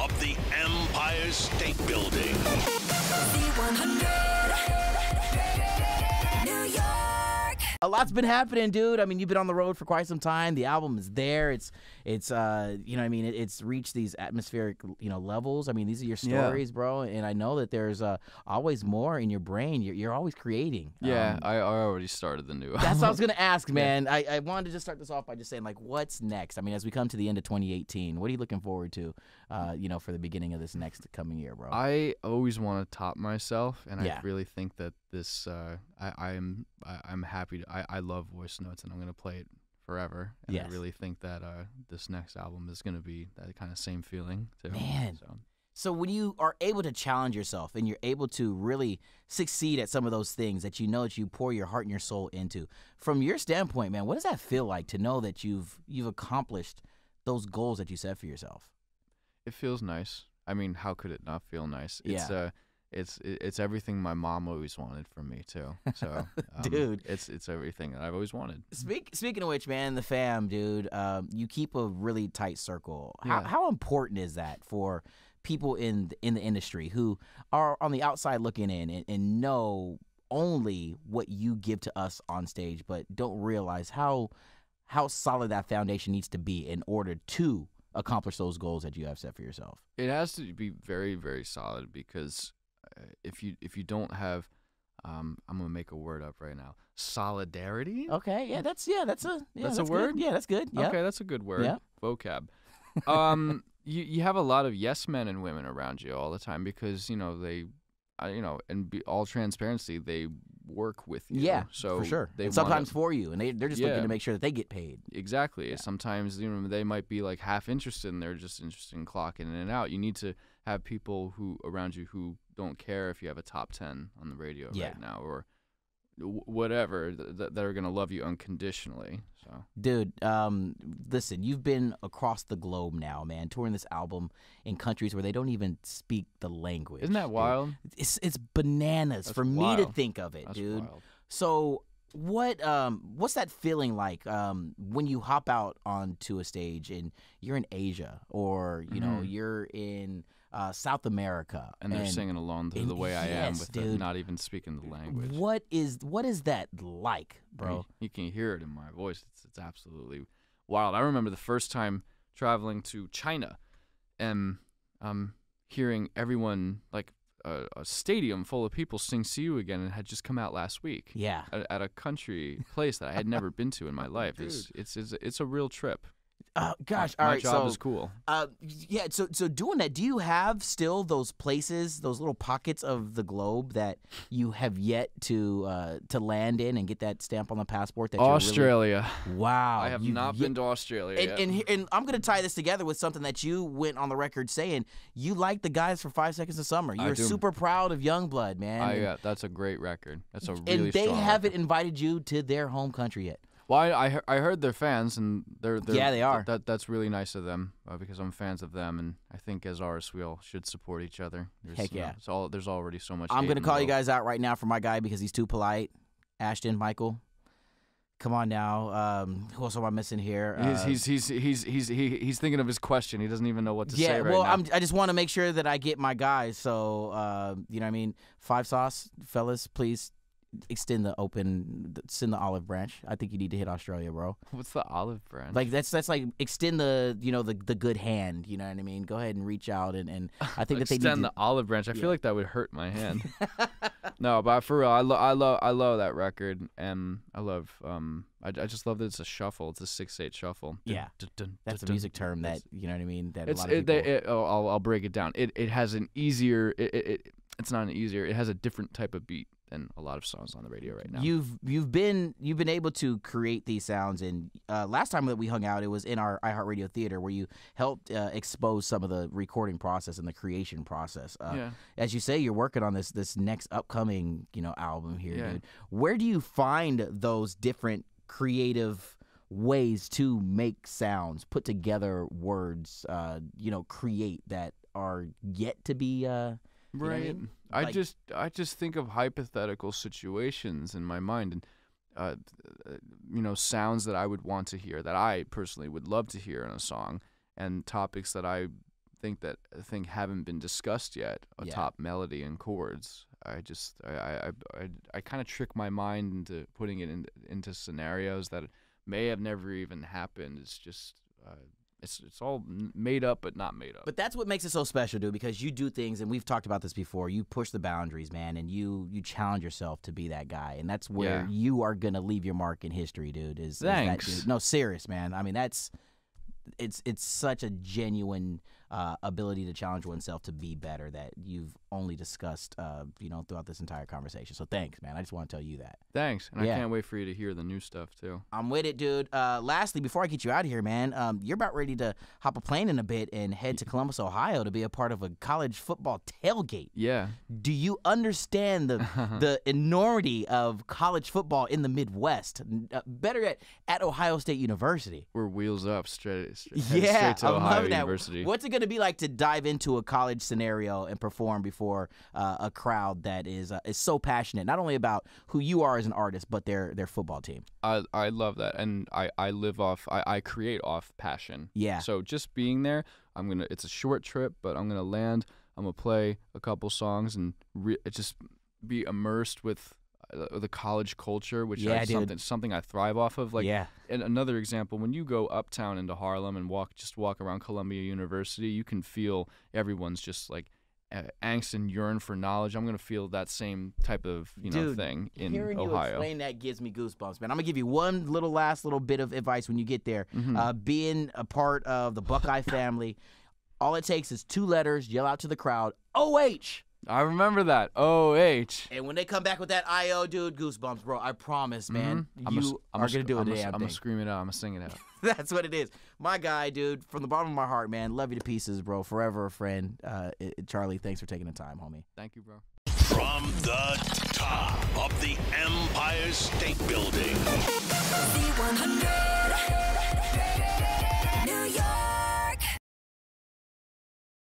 of the Empire State Building. New York. A lot's been happening, dude. I mean, you've been on the road for quite some time. The album is there. It's you know what I mean? It's reached these atmospheric, levels. I mean, these are your stories, bro. And I know that there's always more in your brain. You're always creating. Yeah, I already started the new album. That's what I was going to ask, man. I wanted to just start this off by just saying, like, what's next? I mean, as we come to the end of 2018, what are you looking forward to, for the beginning of this next coming year, bro? I always want to top myself, and Yeah. I really think that this, I'm happy to, I love voice notes, and I'm going to play it forever. And Yes. I really think that this next album is going to be that kind of same feeling, too. Man. So. So when you are able to challenge yourself and you're able to really succeed at some of those things that you pour your heart and your soul into, from your standpoint, man, what does that feel like to know that you've accomplished those goals that you set for yourself? It feels nice. I mean, how could it not feel nice? Yeah. It's everything my mom always wanted from me too. So, Dude, it's everything that I've always wanted. Speaking of which, man, the fam, dude, you keep a really tight circle. Yeah. How important is that for people in the industry who are on the outside looking in and know only what you give to us on stage, but don't realize how solid that foundation needs to be in order to accomplish those goals that you have set for yourself? It has to be very, very solid, because if you don't have, I'm gonna make a word up right now, solidarity. Okay, yeah, that's a word. Good. Yeah, that's good. Yep. Okay, that's a good word. Yeah. Vocab. You have a lot of yes men and women around you all the time, because they, and all transparency, they work with you. Yeah, so for sure. They And sometimes wanna, for you, and they're just looking to make sure that they get paid. Exactly. Yeah. Sometimes they might be like half interested, and they're just interested in clocking in and out. You need to have people who around you who don't care if you have a top 10 on the radio right now, or whatever, that are gonna love you unconditionally. So, dude, listen, you've been across the globe now, man, touring this album in countries where they don't even speak the language. isn't that dude. wild? It's bananas That's for me wild. to think of it, That's dude. wild. So what's that feeling like when you hop out onto a stage and you're in Asia, or you're in South America, And they're singing along to the way I am, with not even speaking the language. What is that like, bro? You can hear it in my voice. It's absolutely wild. I remember the first time traveling to China, and hearing everyone, like a stadium full of people, sing "See You Again," and had just come out last week. Yeah, at a country place that I had never been to in my life. It's a real trip. Gosh, my all right. job So is cool. yeah. So doing that, do you have still those places, those little pockets of the globe that you have yet to land in and get that stamp on the passport? That Australia. You're really, wow. I have not been to Australia yet. And I'm gonna tie this together with something that you went on the record saying. You like the guys for 5 Seconds of Summer. You're super proud of Youngblood, man. That's a great record. That's a really and they strong haven't record. invited you to their home country yet. Well, I heard they're fans, and they're they are. That's really nice of them, because I'm fans of them, and I think as artists we all should support each other. Heck yeah. There's already so much. I'm hate gonna in the call you world. guys out right now for my guy because he's too polite. Ashton Michael, come on now. Who else am I missing here? He's thinking of his question. He doesn't even know what to say right well, now. I just want to make sure that I get my guys. So you know what I mean. 5 Sauce, fellas, please send the olive branch. I think you need to hit Australia, bro. What's the olive branch? Like that's like extend the the good hand. You know what I mean? Go ahead and reach out and I think that they need extend to, the olive branch. I feel like that would hurt my hand. No, but for real, I love that record, and I love I just love that it's a shuffle. It's a 6/8 shuffle. Yeah, that's a music term that you know what I mean. That it's a lot of people. I'll break it down. It has an easier. It's not an easier. It has a different type of beat than a lot of songs on the radio right now. You've been able to create these sounds, and last time that we hung out, it was in our iHeartRadio theater where you helped expose some of the recording process and the creation process. As you say, you're working on this next upcoming album here, dude. Where do you find those different creative ways to make sounds, put together words, create that are yet to be right. You know I just think of hypothetical situations in my mind, and sounds that I would want to hear, that I personally would love to hear in a song, and topics that I think haven't been discussed yet. Top melody and chords. I kind of trick my mind into putting it into scenarios that may have never even happened. It's just it's all made up, but not made up. But that's what makes it so special, dude, because you do things, and we've talked about this before. You push the boundaries, man, and you challenge yourself to be that guy, and that's where you are gonna leave your mark in history, dude. Thanks. Is that dude. No, serious, man. I mean, it's such a genuine ability to challenge oneself to be better that you've only discussed, throughout this entire conversation. So thanks, man. I just want to tell you that. Thanks, and I can't wait for you to hear the new stuff too. I'm with it, dude. Lastly, before I get you out of here, man, you're about ready to hop a plane in a bit and head to Columbus, Ohio, to be a part of a college football tailgate. Yeah. Do you understand the enormity of college football in the Midwest? Better yet, at Ohio State University. We're wheels up straight to I Ohio love that. University. What's it going to be like to dive into a college scenario and perform before a crowd that is so passionate, not only about who you are as an artist, but their football team? I love that, and I create off passion. Yeah. So just being there, it's a short trip, but I'm gonna land. I'm gonna play a couple songs and just be immersed with the college culture, which is something I thrive off of. And another example, when you go uptown into Harlem and walk around Columbia University, you can feel everyone's just like angst and yearn for knowledge. I'm gonna feel that same type of thing in hearing Ohio. You explain that gives me goosebumps, man. I'm gonna give you one last little bit of advice when you get there. Being a part of the Buckeye family, all it takes is 2 letters. Yell out to the crowd, OH. I remember that. OH. And when they come back with that IO, dude, goosebumps, bro. I promise, man. I'm going to do it today. I'm going to scream it out. I'm going to sing it out. That's what it is. My guy, dude, from the bottom of my heart, man. Love you to pieces, bro. Forever a friend. Charlie, thanks for taking the time, homie. Thank you, bro. From the top of the Empire State Building. Z100.